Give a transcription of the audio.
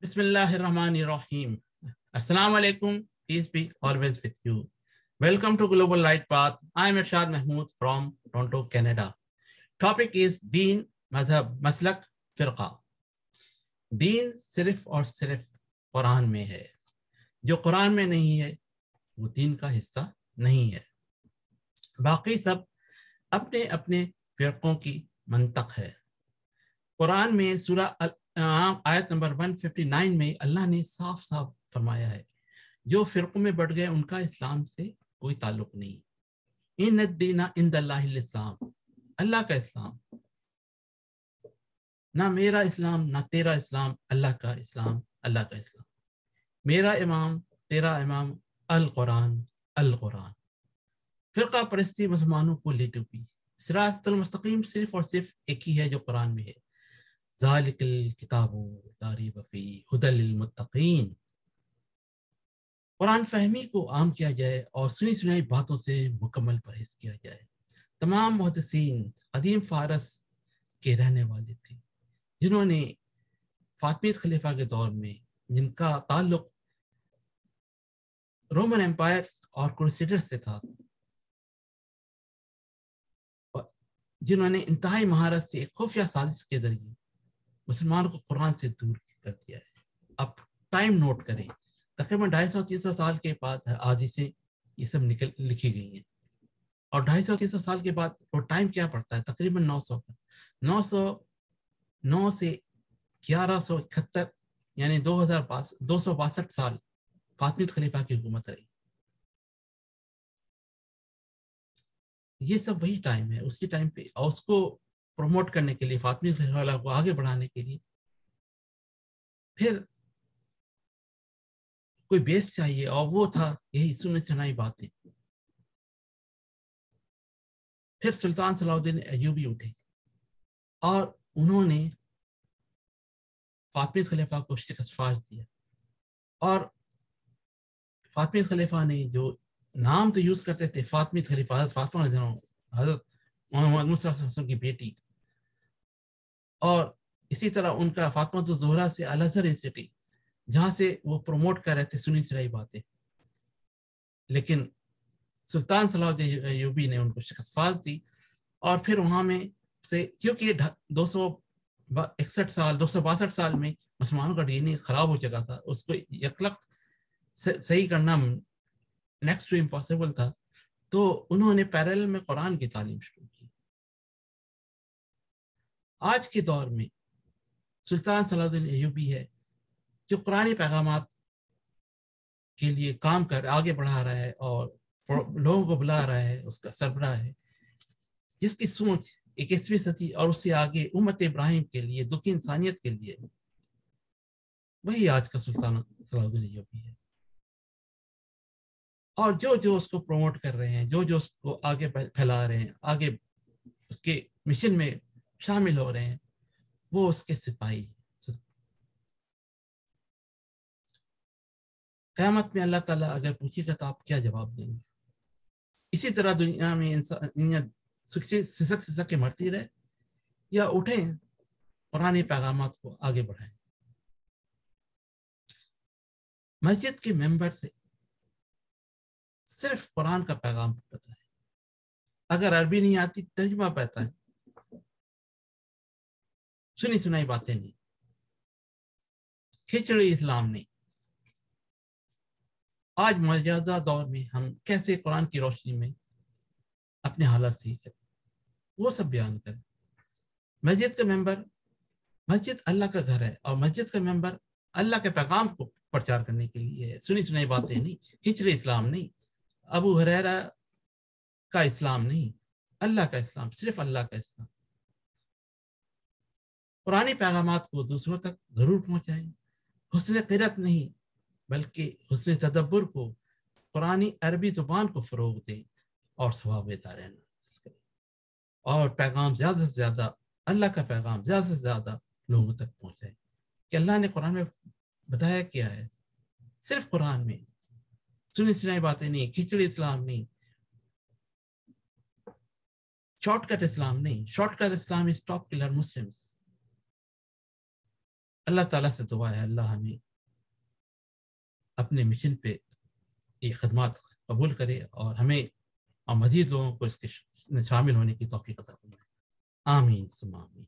Bismillahirrahmanirrahim. Assalamu alaikum. Peace be always with you. Welcome to Global Light Path. I am Irshad Mahmood from Toronto, Canada. Topic is Deen, Mazhab, Maslak, Firqa. دین صرف اور صرف قرآن میں ہے. جو قرآن میں نہیں ہے وہ دین کا حصہ نہیں ہے. باقی سب اپنے اپنے فرقوں کی منطق ہے. قرآن میں سورہ آیت نمبر 159 میں اللہ نے صاف صاف فرمایا ہے جو فرقوں میں بٹ گئے ان کا اسلام سے کوئی تعلق نہیں. ان الدین عند اللہ الاسلام, اللہ کا اسلام, نہ میرا اسلام نہ تیرا اسلام, اللہ کا اسلام, اللہ کا اسلام. میرا امام تیرا امام, القرآن, القرآن. فرقہ پرستی مسلمانوں کو لے ڈوبی. صراط المستقیم صرف اور صرف ایک ہی ہے جو قرآن میں ہے. ذالک الکتاب لا ریب فیہ ھدی للمتقین. قرآن فہمی کو عام کیا جائے اور سنی سنائی باتوں سے مکمل پرہیز کیا جائے. تمام محدثین قدیم فارس کے رہنے والے تھے جنہوں نے فاطمیت خلیفہ کے دور میں جن کا تعلق رومن امپائر اور کروسیڈر سے تھا, جنہوں نے انتہائی مہارت سے ایک خفیہ سازش کے ذریعے مسلمانوں کو قرآن سے دور کر دیا ہے. اب ٹائم نوٹ کریں, تقریباً 250-300 سال کے بعد آج سے یہ سب لکھی گئی ہیں, اور 250-300 سال کے بعد وہ ٹائم کیا پڑتا ہے تقریباً 909 سے 1171 یعنی 262 سال فاطمیت خلیفہ کی حکومت رہی. یہ سب وہی ٹائم ہے, اسی ٹائم پہ, اور اس کو پروموٹ کرنے کے لیے, فاطمیت خلیفہ کو آگے بڑھانے کے لیے پھر کوئی بیس چاہیے, اور وہ تھا یہی سنی سنائی باتیں. پھر سلطان صلاح الدین ایوبی اٹھے اور انہوں نے فاطمیت خلیفہ کو شکست فاش دیا, اور فاطمیت خلیفہ نے جو نام تو یوز کرتے تھے فاطمیت خلیفہ, حضرت فاطمہ حضرت محمد مصطفیٰ صلی اللہ علیہ وسلم کی بیٹی, اور اسی طرح ان کا فاطمہ الزہرا سے الازہر یونیورسٹی جہاں سے وہ پروموٹ کر رہے تھے سنی سنائی باتیں. لیکن سلطان صلاح الدین ایوبی نے ان کو شکست فاش دی, اور پھر وہاں میں سے کیونکہ 262 سال میں مسلمانوں کا ڈی این اے خراب ہو چکا تھا, اس کو یکلخت صحیح کرنا نیکسٹ ٹو امپاسبل تھا, تو انہوں نے پیرالل میں قرآن کی تعلیم شروع کی. آج کے دور میں سلطان صلاح الدین ایوبی ہے جو قرآنی پیغامات کے لیے کام کر آگے بڑھا رہا ہے اور لوگوں کو بلا رہا ہے, اس کا سربراہ ہے, جس کی سوچ 21ویں صدی اور اس سے آگے امت ابراہیم کے لیے, دکھی انسانیت کے لیے, وہی آج کا سلطان صلاح الدین ایوبی ہے. اور جو اس کو پروموٹ کر رہے ہیں, جو اس کو آگے پھیلا رہے ہیں, آگے اس کے مشن میں شامل ہو رہے ہیں, وہ اس کے سپاہی. قیامت میں اللہ تعالیٰ اگر پوچھے گا تو آپ کیا جواب دیں گے؟ اسی طرح دنیا میں انسان سسک کے مرتی رہے, یا اٹھیں قرآن پیغامات کو آگے بڑھائیں. مسجد کے ممبر سے صرف قرآن کا پیغام پتہ ہے, اگر عربی نہیں آتی ترجمہ پتا ہے, سنی سنائی باتیں نہیں, کھچڑی اسلام نہیں. آج موجودہ دور میں ہم کیسے قرآن کی روشنی میں اپنے حالات صحیح کریں, وہ سب بیان کریں. مسجد کا ممبر, مسجد اللہ کا گھر ہے, اور مسجد کا ممبر اللہ کے پیغام کو پرچار کرنے کے لیے ہے, سنی سنائی باتیں نہیں, کھچڑی اسلام نہیں, ابو ہریرہ کا اسلام نہیں, اللہ کا اسلام, صرف اللہ کا اسلام. قرآنی پیغامات کو دوسروں تک ضرور پہنچائیں. حسن قرأت نہیں بلکہ حسن تدبر کو, قرآنی عربی زبان کو فروغ دیں, اور ثواب دارین کریں, اور پیغام زیادہ سے زیادہ, اللہ کا پیغام زیادہ سے زیادہ لوگوں تک پہنچائیں. کہ اللہ نے قرآن میں بتایا کیا ہے, صرف قرآن میں, سنی سنائی باتیں نہیں, کھچڑی اسلام نہیں, شارٹ کٹ اسلام نہیں. شارٹ کٹ اسلام از ٹاپ کلر مسلمس. اللہ تعالیٰ سے دعا ہے اللہ ہمیں اپنے مشن پہ یہ خدمات قبول کرے اور ہمیں اور مزید لوگوں کو اس کے شامل ہونے کی توفیق عطا فرمائے. آمین ثم آمین.